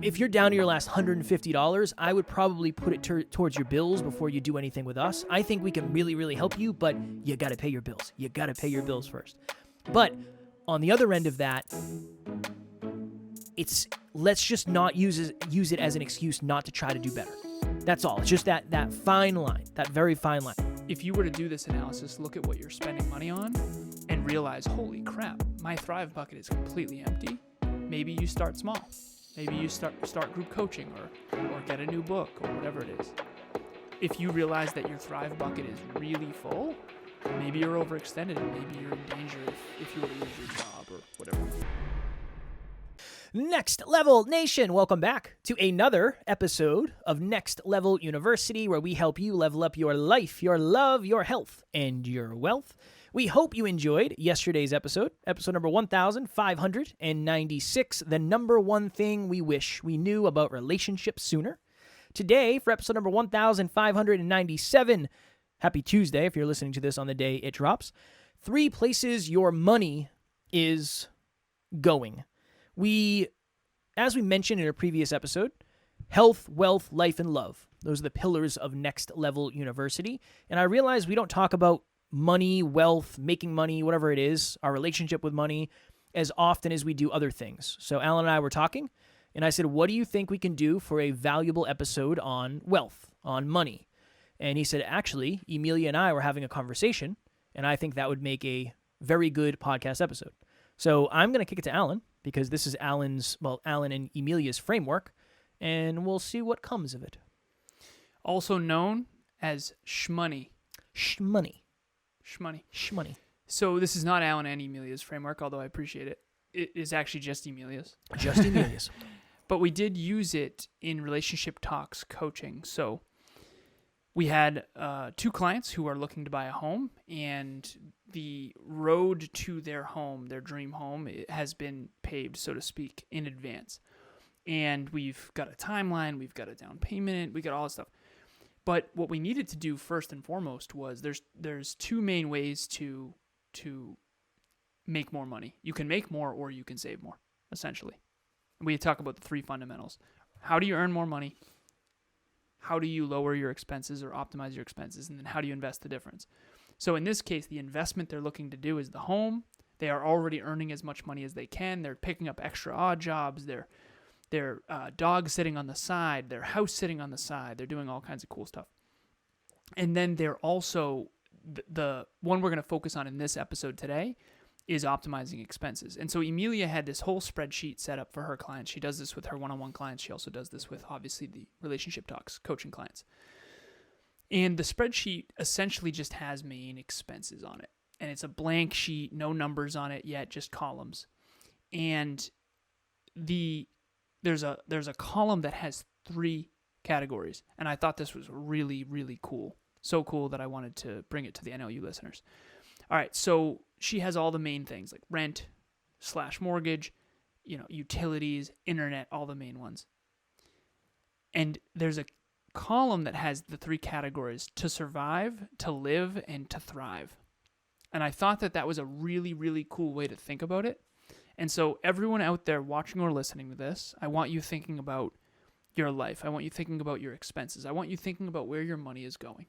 if you're down to your last $150, I would probably put it towards your bills before you do anything with us. I think we can really, really help you, but you got to pay your bills. You got to pay your bills first. But on the other end of that, let's just not use it as an excuse not to try to do better. That's all. It's just that fine line, that very fine line. If you were to do this analysis, look at what you're spending money on and realize, holy crap, my Thrive bucket is completely empty. Maybe you start small. Maybe you start group coaching or get a new book or whatever it is. If you realize that your Thrive bucket is really full, maybe you're overextended and maybe you're in danger if you were to lose your job or whatever. Next Level Nation, welcome back to another episode of Next Level University, where we help you level up your life, your love, your health, and your wealth. We hope you enjoyed yesterday's episode number 1596, the number one thing we wish we knew about relationships sooner. Today, for episode number 1597, happy Tuesday if you're listening to this on the day it drops, 3 places your money is going. As we mentioned in a previous episode, health, wealth, life, and love. Those are the pillars of Next Level University. And I realize we don't talk about money, wealth, making money, whatever it is, our relationship with money, as often as we do other things. So Alan and I were talking, and I said, what do you think we can do for a valuable episode on wealth, on money? And he said, actually, Emilia and I were having a conversation, and I think that would make a very good podcast episode. So I'm going to kick it to Alan, because this is Alan and Emilia's framework, and we'll see what comes of it. Also known as shmoney. Shmoney. So this is not Alan and Emilia's framework, although I appreciate it. It is actually just Emilia's. Just Emilia's. But we did use it in relationship talks coaching. So we had 2 clients who are looking to buy a home, and the road to their home, their dream home, it has been paved, so to speak, in advance. And we've got a timeline, we've got a down payment, we got all this stuff. But what we needed to do first and foremost was there's 2 main ways to make more money. You can make more or you can save more, essentially. We talk about the 3 fundamentals. How do you earn more money? How do you lower your expenses or optimize your expenses? And then how do you invest the difference? So in this case, the investment they're looking to do is the home. They are already earning as much money as they can. They're picking up extra odd jobs. They're dog sitting on the side. They're house sitting on the side. They're doing all kinds of cool stuff. And then they're also, the one we're going to focus on in this episode today is optimizing expenses. And so Emilia had this whole spreadsheet set up for her clients. She does this with her one-on-one clients. She also does this with, obviously, the relationship talks coaching clients. And the spreadsheet essentially just has main expenses on it. And it's a blank sheet, no numbers on it yet, just columns. And there's a column that has 3 categories. And I thought this was really, really cool. So cool that I wanted to bring it to the NLU listeners. All right, so she has all the main things like rent / mortgage, utilities, internet, all the main ones. And there's a column that has the 3 categories: to survive, to live, and to thrive. And I thought that was a really, really cool way to think about it. And so everyone out there watching or listening to this, I want you thinking about your life. I want you thinking about your expenses. I want you thinking about where your money is going.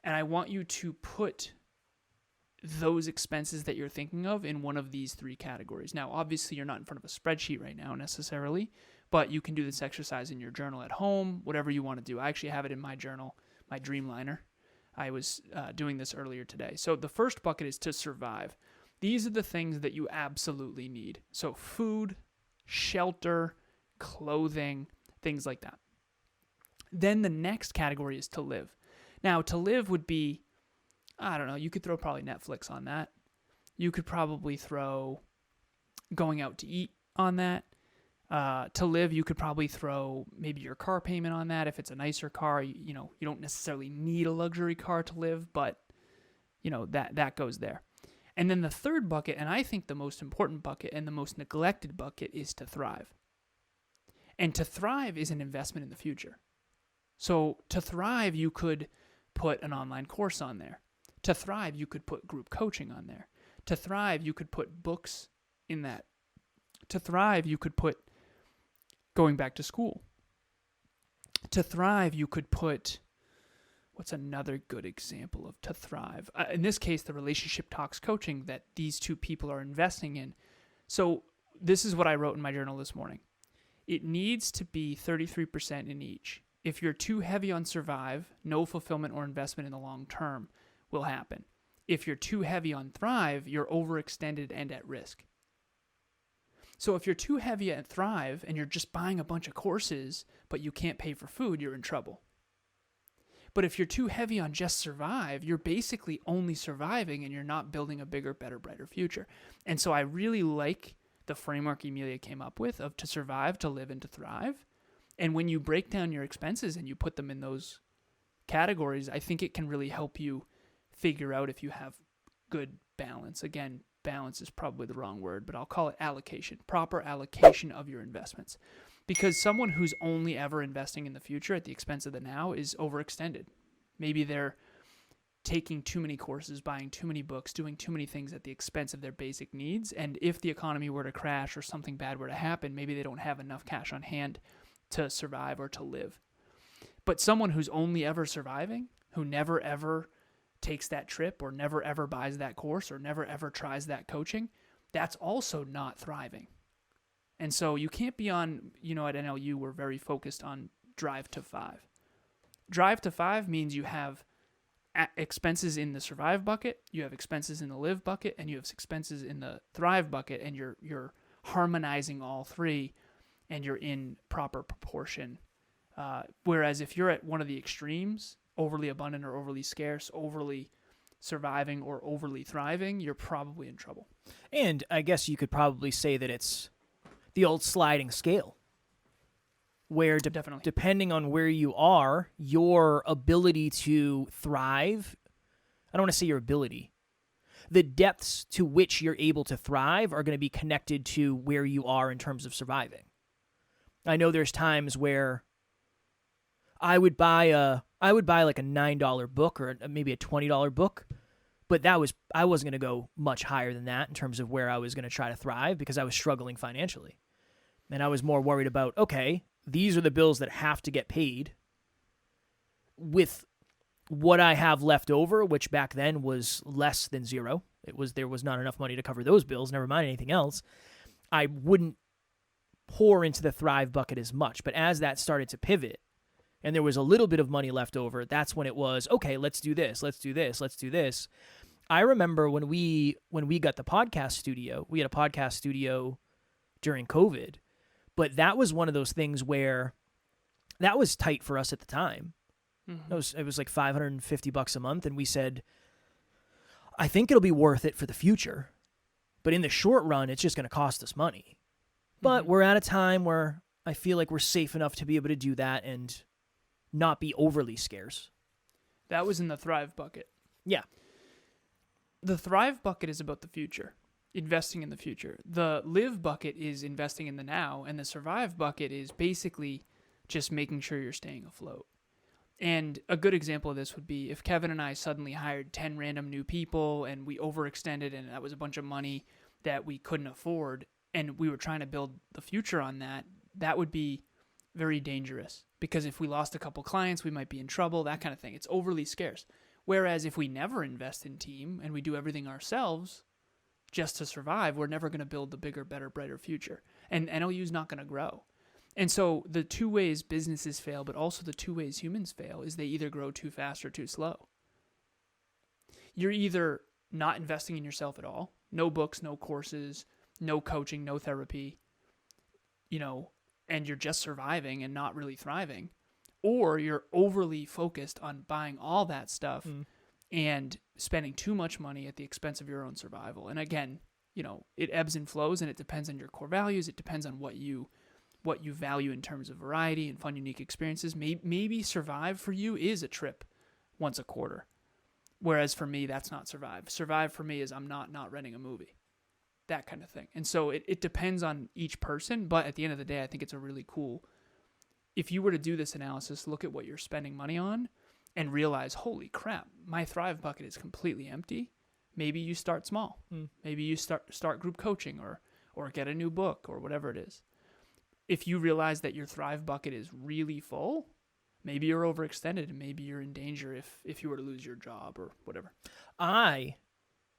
And I want you to put those expenses that you're thinking of in one of these 3 categories. Now, obviously, you're not in front of a spreadsheet right now necessarily, but you can do this exercise in your journal at home, whatever you want to do. I actually have it in my journal, my Dreamliner. I was doing this earlier today. So the first bucket is to survive. These are the things that you absolutely need. So food, shelter, clothing, things like that. Then the next category is to live. Now, to live would be, I don't know, you could throw probably Netflix on that. You could probably throw going out to eat on that. To live, you could probably throw maybe your car payment on that. If it's a nicer car, you don't necessarily need a luxury car to live, but that goes there. And then the third bucket, and I think the most important bucket and the most neglected bucket, is to thrive. And to thrive is an investment in the future. So to thrive, you could put an online course on there. To thrive, you could put group coaching on there. To thrive, you could put books in that. To thrive, you could put going back to school. To thrive, you could put, what's another good example of to thrive? In this case, the relationship talks coaching that these two people are investing in. So this is what I wrote in my journal this morning. It needs to be 33% in each. If you're too heavy on survive, no fulfillment or investment in the long term will happen. If you're too heavy on thrive, you're overextended and at risk. So if you're too heavy at thrive and you're just buying a bunch of courses, but you can't pay for food, you're in trouble. But if you're too heavy on just survive, you're basically only surviving and you're not building a bigger, better, brighter future. And so I really like the framework Emilia came up with of to survive, to live, and to thrive. And when you break down your expenses and you put them in those categories, I think it can really help you figure out if you have good balance. Again, balance is probably the wrong word, but I'll call it allocation, proper allocation of your investments. Because someone who's only ever investing in the future at the expense of the now is overextended. Maybe they're taking too many courses, buying too many books, doing too many things at the expense of their basic needs. And if the economy were to crash or something bad were to happen, maybe they don't have enough cash on hand to survive or to live. But someone who's only ever surviving, who never ever takes that trip or never ever buys that course or never ever tries that coaching, that's also not thriving. And so you can't be on, at NLU, we're very focused on drive to 5. Drive to 5 means you have expenses in the survive bucket, you have expenses in the live bucket, and you have expenses in the thrive bucket, and you're harmonizing all three, and you're in proper proportion. Whereas if you're at one of the extremes, overly abundant or overly scarce, overly surviving or overly thriving, you're probably in trouble. And I guess you could probably say that it's the old sliding scale, where Definitely. depending on where you are, your ability to thrive, I don't want to say your ability, the depths to which you're able to thrive are going to be connected to where you are in terms of surviving. I know there's times where I would buy like a $9 book or maybe a $20 book, but I wasn't going to go much higher than that in terms of where I was going to try to thrive because I was struggling financially. And I was more worried about, okay, these are the bills that have to get paid with what I have left over, which back then was less than zero. There was not enough money to cover those bills, never mind anything else. I wouldn't pour into the thrive bucket as much. But as that started to pivot and there was a little bit of money left over, that's when it was, okay, let's do this, let's do this, let's do this. I remember when we got the podcast studio, we had a podcast studio during COVID, but that was one of those things where that was tight for us at the time. Mm-hmm. It was like $550 a month, and we said, I think it'll be worth it for the future, but in the short run, it's just going to cost us money. But we're at a time where I feel like we're safe enough to be able to do that and not be overly scarce. That was in the thrive bucket. Yeah. The thrive bucket is about the future, investing in the future. The live bucket is investing in the now, and the survive bucket is basically just making sure you're staying afloat. And a good example of this would be if Kevin and I suddenly hired 10 random new people and we overextended and that was a bunch of money that we couldn't afford and we were trying to build the future on that, that would be very dangerous because if we lost a couple clients, we might be in trouble, that kind of thing. It's overly scarce. Whereas if we never invest in team and we do everything ourselves just to survive, we're never going to build the bigger, better, brighter future. And NLU is not going to grow. And so the two ways businesses fail, but also the two ways humans fail, is they either grow too fast or too slow. You're either not investing in yourself at all, no books, no courses, no coaching, no therapy, and you're just surviving and not really thriving, or you're overly focused on buying all that stuff and spending too much money at the expense of your own survival. And again, it ebbs and flows, and it depends on your core values. It depends on what you value in terms of variety and fun, unique experiences. Maybe survive for you is a trip once a quarter. Whereas for me, that's not survive. Survive for me is I'm not renting a movie. That kind of thing. And so it depends on each person. But at the end of the day, I think it's a really cool, if you were to do this analysis, look at what you're spending money on and realize, holy crap, my thrive bucket is completely empty. Maybe you start small. Maybe you start group coaching or get a new book or whatever it is. if you realize that your Thrive bucket is really full, maybe you're overextended and maybe you're in danger if you were to lose your job or whatever.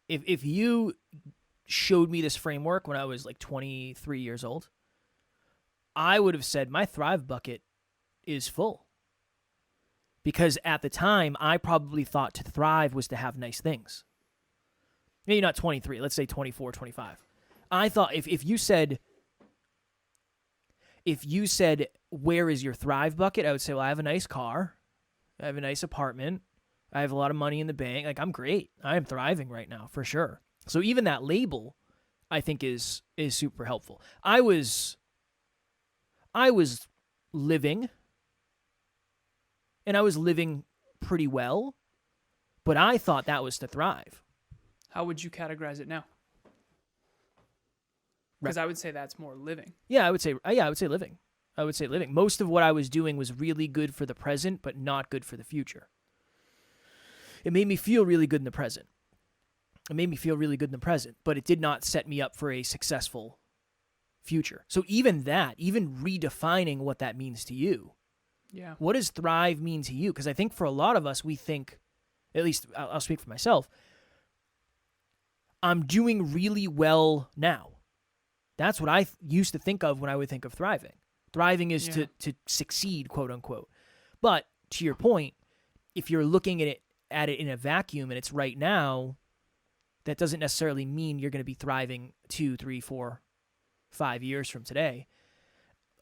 If you showed me this framework when I was like 23 years old, I would have said my Thrive bucket is full. Because at the time, I probably thought to thrive was to have nice things. Maybe not 23, let's say 24, 25. I thought if you said, where is your Thrive bucket? I would say, well, I have a nice car. I have a nice apartment. I have a lot of money in the bank. Like, I'm great. I am thriving right now, for sure. So even that label, I think, is super helpful. I was living, and I was living pretty well, but I thought that was to thrive. How would you categorize it now? Because I would say that's more living. Yeah, I would say living. I would say living. Most of what I was doing was really good for the present, but not good for the future. It made me feel really good in the present. But it did not set me up for a successful future. So even redefining what that means to you. Yeah. What does thrive mean to you? Because I think for a lot of us, we think, at least I'll speak for myself, I'm doing really well now. That's what I used to think of when I would think of thriving. Thriving is to succeed, quote unquote. But to your point, if you're looking at it in a vacuum and it's right now, that doesn't necessarily mean you're going to be thriving 2, 3, 4, 5 years from today.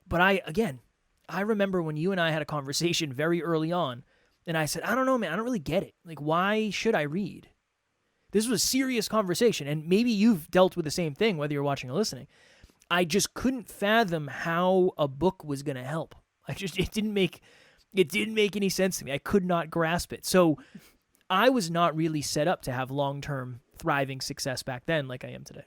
But I remember when you and I had a conversation very early on, and I said, I don't know, man, I don't really get it. Like, why should I read? This was a serious conversation, and maybe you've dealt with the same thing, whether you're watching or listening. I just couldn't fathom how a book was going to help. It didn't make any sense to me. I could not grasp it. So I was not really set up to have long-term thriving success back then like I am today.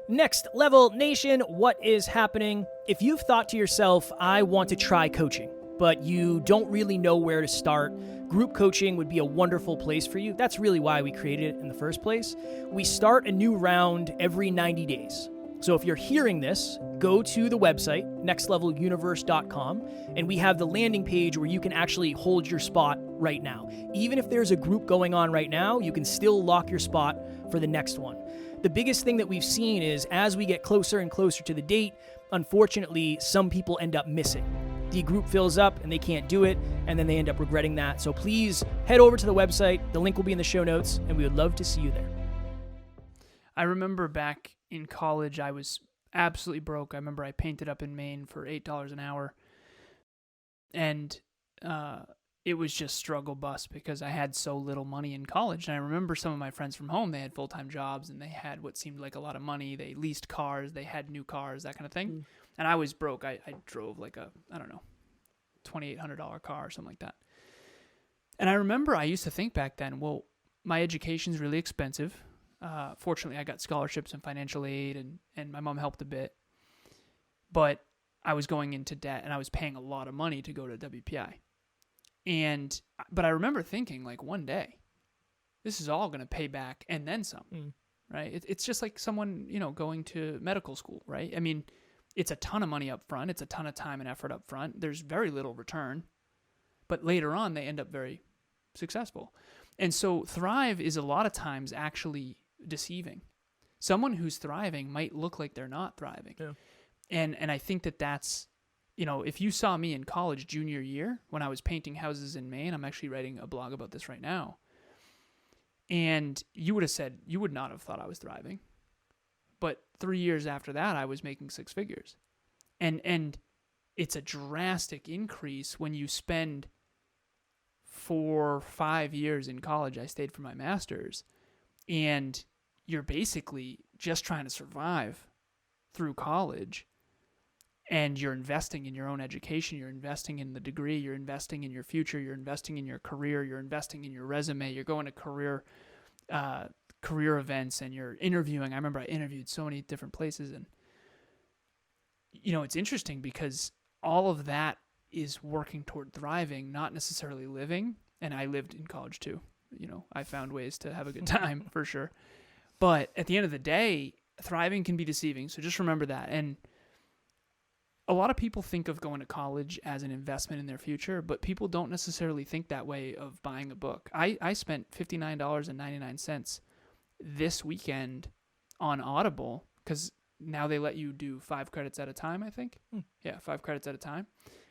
Next Level Nation, what is happening? If you've thought to yourself, I want to try coaching, but you don't really know where to start, group coaching would be a wonderful place for you. That's really why we created it in the first place. We start a new round every 90 days. So if you're hearing this, go to the website, nextleveluniverse.com, and we have the landing page where you can actually hold your spot right now. Even if there's a group going on right now, you can still lock your spot for the next one. The biggest thing that we've seen is as we get closer and closer to the date, unfortunately, some people end up missing. The group fills up and they can't do it, and then they end up regretting that. So please head over to the website. The link will be in the show notes, and we would love to see you there. I remember back in college, I was absolutely broke. I remember I painted up in Maine for $8 an hour, and it was just struggle bus because I had so little money in college. And I remember some of my friends from home, they had full-time jobs, and they had what seemed like a lot of money. They leased cars, they had new cars, that kind of thing. And I was broke. I drove like a, I don't know, $2,800 car or something like that. And I remember I used to think back then, well, my education's really expensive. Fortunately, I got scholarships and financial aid, and my mom helped a bit. But I was going into debt, and I was paying a lot of money to go to WPI. But I remember thinking, like, one day, this is all going to pay back and then some, right? It's just like someone, going to medical school, right? I mean, it's a ton of money up front. It's a ton of time and effort up front. There's very little return. But later on, they end up very successful. And so thrive is a lot of times actually deceiving. Someone who's thriving might look like they're not thriving. Yeah. And I think that's, if you saw me in college junior year when I was painting houses in Maine, I'm actually writing a blog about this right now. And you would not have thought I was thriving. But 3 years after that, I was making 6 figures. And it's a drastic increase when you spend 4 or 5 years in college. I stayed for my master's, and you're basically just trying to survive through college, and you're investing in your own education, you're investing in the degree, you're investing in your future, you're investing in your career, you're investing in your resume, you're going to career events, and you're interviewing. I remember I interviewed so many different places, and it's interesting because all of that is working toward thriving, not necessarily living. And I lived in college too. I found ways to have a good time for sure. But at the end of the day, thriving can be deceiving. So just remember that. And a lot of people think of going to college as an investment in their future, but people don't necessarily think that way of buying a book. I spent $59.99 this weekend on Audible because now they let you do 5 credits at a time, I think. Yeah, 5 credits at a time.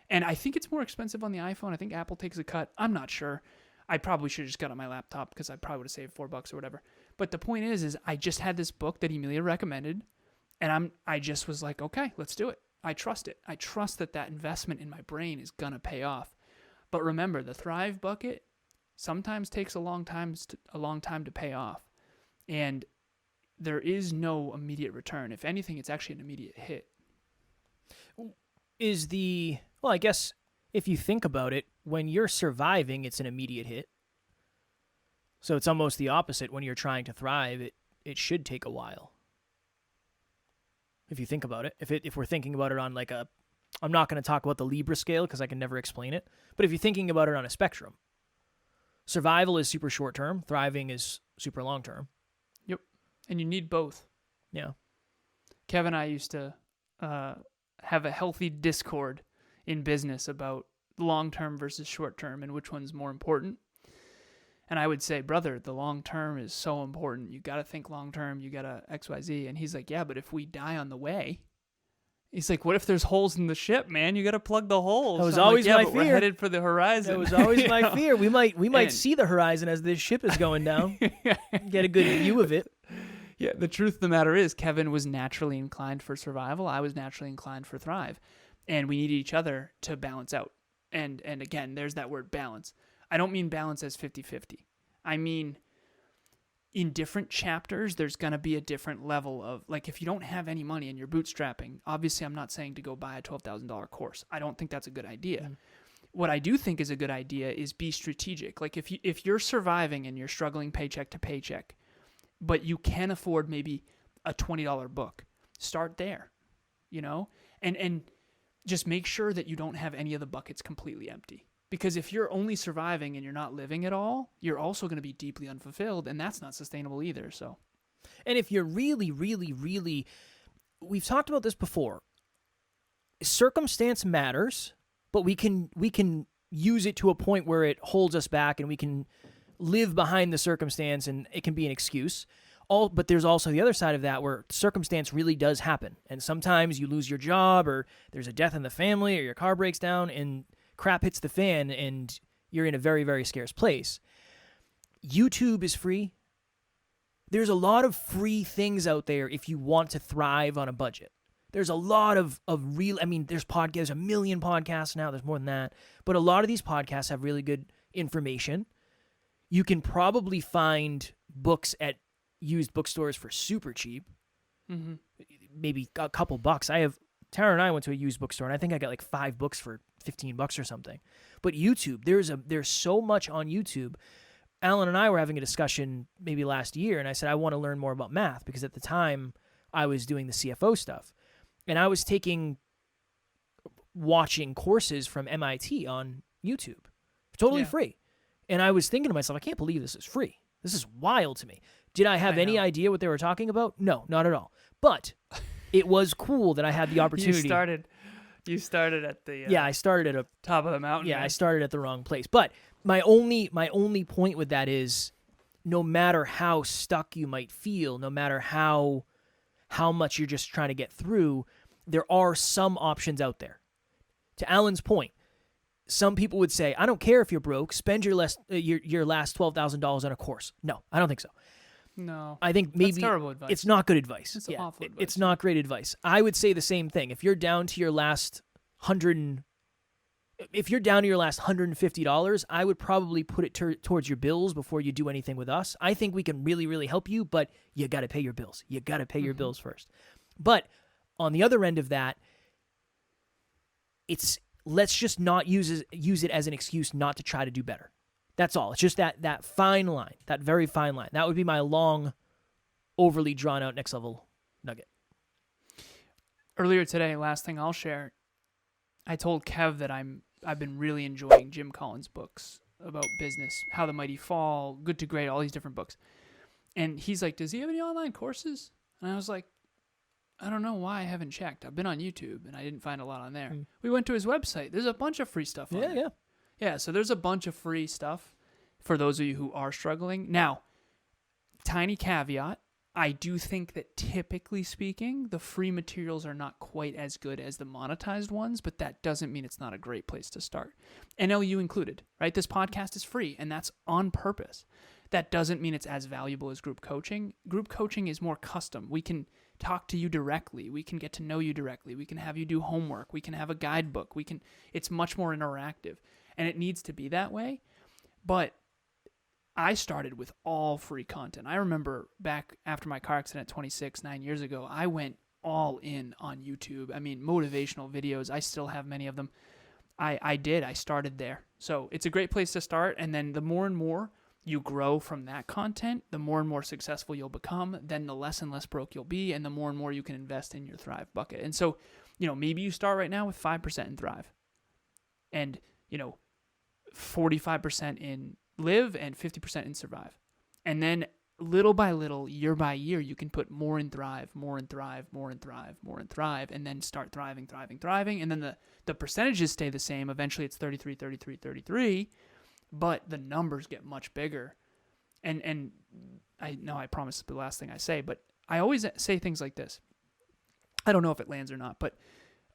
And I think it's more expensive on the iPhone. I think Apple takes a cut. I'm not sure. I probably should have just got on my laptop because I probably would have saved $4 or whatever. But the point is I just had this book that Emilia recommended, and I just was like, okay, let's do it. I trust it. I trust that investment in my brain is gonna pay off. But remember, the Thrive bucket sometimes takes a long time to pay off, and there is no immediate return. If anything, it's actually an immediate hit. Well, I guess if you think about it, when you're surviving, it's an immediate hit. So it's almost the opposite. When you're trying to thrive, it should take a while. If you think about it, if we're thinking about it on like I'm not going to talk about the Libra scale because I can never explain it, but if you're thinking about it on a spectrum, survival is super short term, thriving is super long term. Yep, and you need both. Yeah. Kev and I used to have a healthy discord in business about long term versus short term and which one's more important. And I would say, brother, the long term is so important. You got to think long term. You got to XYZ. And he's like, yeah, but if we die on the way, he's like, what if there's holes in the ship, man? You got to plug the holes. That was always my fear. We're headed for the horizon. That was always my fear. We might see the horizon as this ship is going down. Get a good view of it. Yeah, the truth of the matter is Kevin was naturally inclined for survival. I was naturally inclined for thrive. And we needed each other to balance out. And again, there's that word balance. I don't mean balance as 50-50. I mean, in different chapters, there's going to be a different level of, like, if you don't have any money and you're bootstrapping, obviously I'm not saying to go buy a $12,000 course. I don't think that's a good idea. Mm. What I do think is a good idea is be strategic. Like, if you're surviving and you're struggling paycheck to paycheck, but you can afford maybe a $20 book, start there, and just make sure that you don't have any of the buckets completely empty. Because if you're only surviving and you're not living at all, you're also going to be deeply unfulfilled, and that's not sustainable either. So, and if you're really, really, really, we've talked about this before. Circumstance matters, but we can use it to a point where it holds us back, and we can live behind the circumstance, and it can be an excuse. But there's also the other side of that where circumstance really does happen, and sometimes you lose your job, or there's a death in the family, or your car breaks down, and crap hits the fan and you're in a very, very scarce place. YouTube is free. There's a lot of free things out there if you want to thrive on a budget. There's a lot of real, there's podcasts, a million podcasts now, there's more than that, but a lot of these podcasts have really good information. You can probably find books at used bookstores for super cheap, maybe a couple bucks. Tara and I went to a used bookstore, and I think I got like 5 books for $15 or something. But YouTube, there's so much on YouTube. Alan and I were having a discussion maybe last year, and I said I want to learn more about math because at the time I was doing the CFO stuff, and I was watching courses from MIT on YouTube, totally free. And I was thinking to myself, I can't believe this is free. This is wild to me. Did I have any idea what they were talking about? No, not at all. But it was cool that I had the opportunity. You started at the I started at a top of the mountain. Yeah, man. I started at the wrong place. But my only point with that is, no matter how stuck you might feel, no matter how much you're just trying to get through, there are some options out there. To Alan's point, some people would say, I don't care if you're broke, spend your last $12,000 on a course. No, I don't think so. No. I think maybe that's terrible advice. It's not good advice. It's awful advice. It's not great advice. I would say the same thing. If you're down to your last $150, I would probably put it towards your bills before you do anything with us. I think we can really, really help you, but you got to pay your bills. You got to pay your bills first. But on the other end of that, let's just not use it as an excuse not to try to do better. That's all. It's just that fine line, that very fine line. That would be my long, overly drawn out next level nugget. Earlier today, last thing I'll share, I told Kev that I've been really enjoying Jim Collins' books about business, How the Mighty Fall, Good to Great, all these different books. And he's like, does he have any online courses? And I was like, I don't know why I haven't checked. I've been on YouTube and I didn't find a lot on there. We went to his website. There's a bunch of free stuff on there. Yeah. Yeah, so there's a bunch of free stuff for those of you who are struggling. Now, tiny caveat, I do think that typically speaking, the free materials are not quite as good as the monetized ones, but that doesn't mean it's not a great place to start. NLU included, right? This podcast is free, and that's on purpose. That doesn't mean it's as valuable as group coaching. Group coaching is more custom. We can talk to you directly. We can get to know you directly. We can have you do homework. We can have a guidebook. It's much more interactive, and it needs to be that way. But I started with all free content. I remember back after my car accident 9 years ago, I went all in on YouTube. I mean, motivational videos. I still have many of them. I started there. So it's a great place to start. And then the more and more you grow from that content, the more and more successful you'll become, then the less and less broke you'll be, and the more and more you can invest in your Thrive bucket. And so, maybe you start right now with 5% in Thrive and, 45% in Live and 50% in Survive. And then little by little, year by year, you can put more in Thrive, more in Thrive, more in Thrive, more in Thrive, and then start thriving. And then the percentages stay the same. Eventually it's 33, 33, 33. But the numbers get much bigger. And I know I promise the last thing I say, but I always say things like this. I don't know if it lands or not, but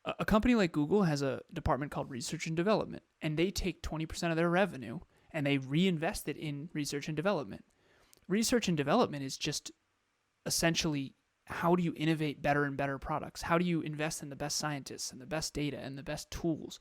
a company like Google has a department called Research and Development, and they take 20% of their revenue and they reinvest it in research and development. Research and development is just essentially, how do you innovate better and better products? How do you invest in the best scientists and the best data and the best tools?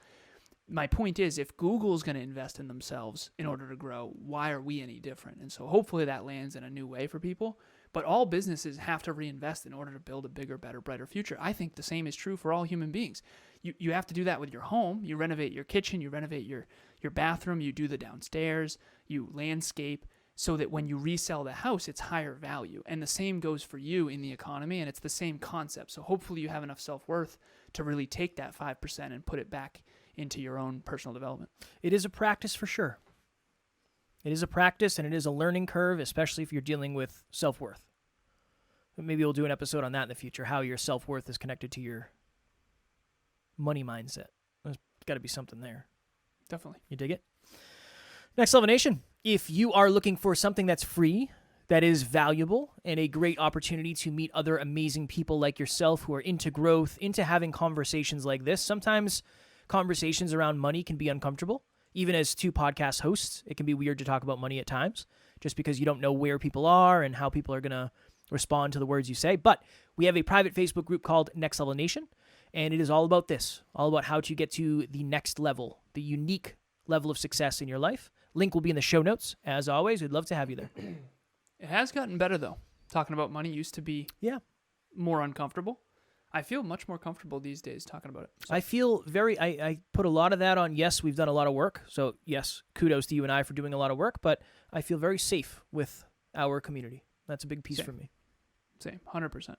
My point is, if Google's going to invest in themselves in order to grow, why are we any different? And so hopefully that lands in a new way for people. But all businesses have to reinvest in order to build a bigger, better, brighter future. I think the same is true for all human beings. You have to do that with your home. You renovate your kitchen, you renovate your bathroom, you do the downstairs, you landscape, so that when you resell the house, it's higher value. And the same goes for you in the economy, and it's the same concept. So hopefully you have enough self-worth to really take that 5% and put it back into your own personal development. It is a practice for sure. It is a practice, and it is a learning curve, especially if you're dealing with self-worth. Maybe we'll do an episode on that in the future, how your self-worth is connected to your money mindset. There's got to be something there. Definitely. You dig it? Next Level Nation, if you are looking for something that's free, that is valuable, and a great opportunity to meet other amazing people like yourself who are into growth, into having conversations like this, sometimes conversations around money can be uncomfortable. Even as two podcast hosts, it can be weird to talk about money at times, just because you don't know where people are and how people are going to respond to the words you say. But we have a private Facebook group called Next Level Nation, and it is all about this, all about how to get to the next level, the unique level of success in your life. Link will be in the show notes. As always, we'd love to have you there. It has gotten better, though. Talking about money used to be more uncomfortable. I feel much more comfortable these days talking about it. So. I feel I put a lot of that on, yes, we've done a lot of work. So, yes, kudos to you and I for doing a lot of work, but I feel very safe with our community. That's a big piece for me. Same, 100%.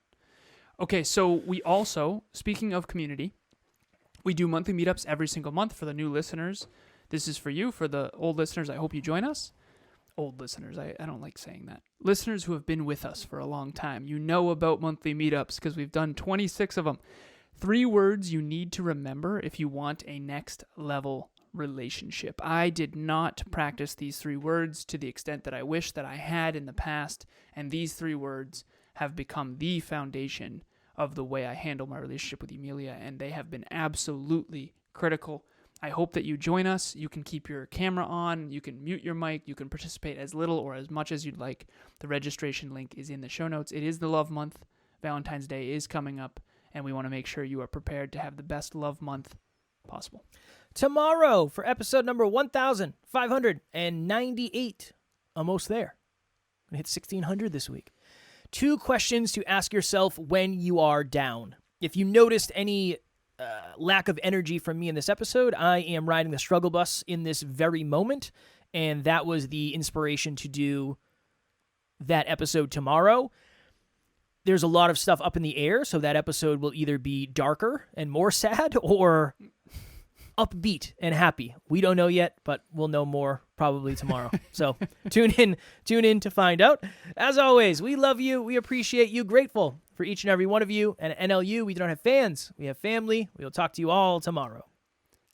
Okay, so we also, speaking of community, we do monthly meetups every single month for the new listeners. This is for you. For the old listeners, I hope you join us. Old listeners, I don't like saying that. Listeners who have been with us for a long time, you know about monthly meetups because we've done 26 of them. 3 words you need to remember if you want a next level relationship. I did not practice these 3 words to the extent that I wish that I had in the past, and these 3 words have become the foundation of the way I handle my relationship with Emilia, and they have been absolutely critical. I hope that you join us. You can keep your camera on. You can mute your mic. You can participate as little or as much as you'd like. The registration link is in the show notes. It is the Love Month. Valentine's Day is coming up, and we want to make sure you are prepared to have the best love month possible. Tomorrow for episode number 1,598. Almost there. Gonna hit 1,600 this week. 2 questions to ask yourself when you are down. If you noticed any lack of energy from me in this episode, I am riding the struggle bus in this very moment, and that was the inspiration to do that episode tomorrow. There's a lot of stuff up in the air, so that episode will either be darker and more sad or upbeat and happy. We don't know yet, but we'll know more probably tomorrow. So tune in to find out. As always, we love you. We appreciate you. Grateful for for each and every one of you. And at NLU, we don't have fans. We have family. We will talk to you all tomorrow.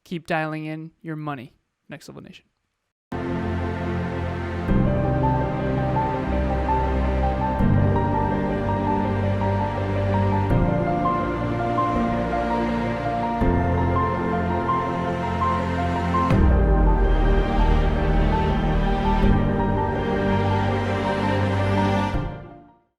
Keep dialing in your money. Next Level Nation.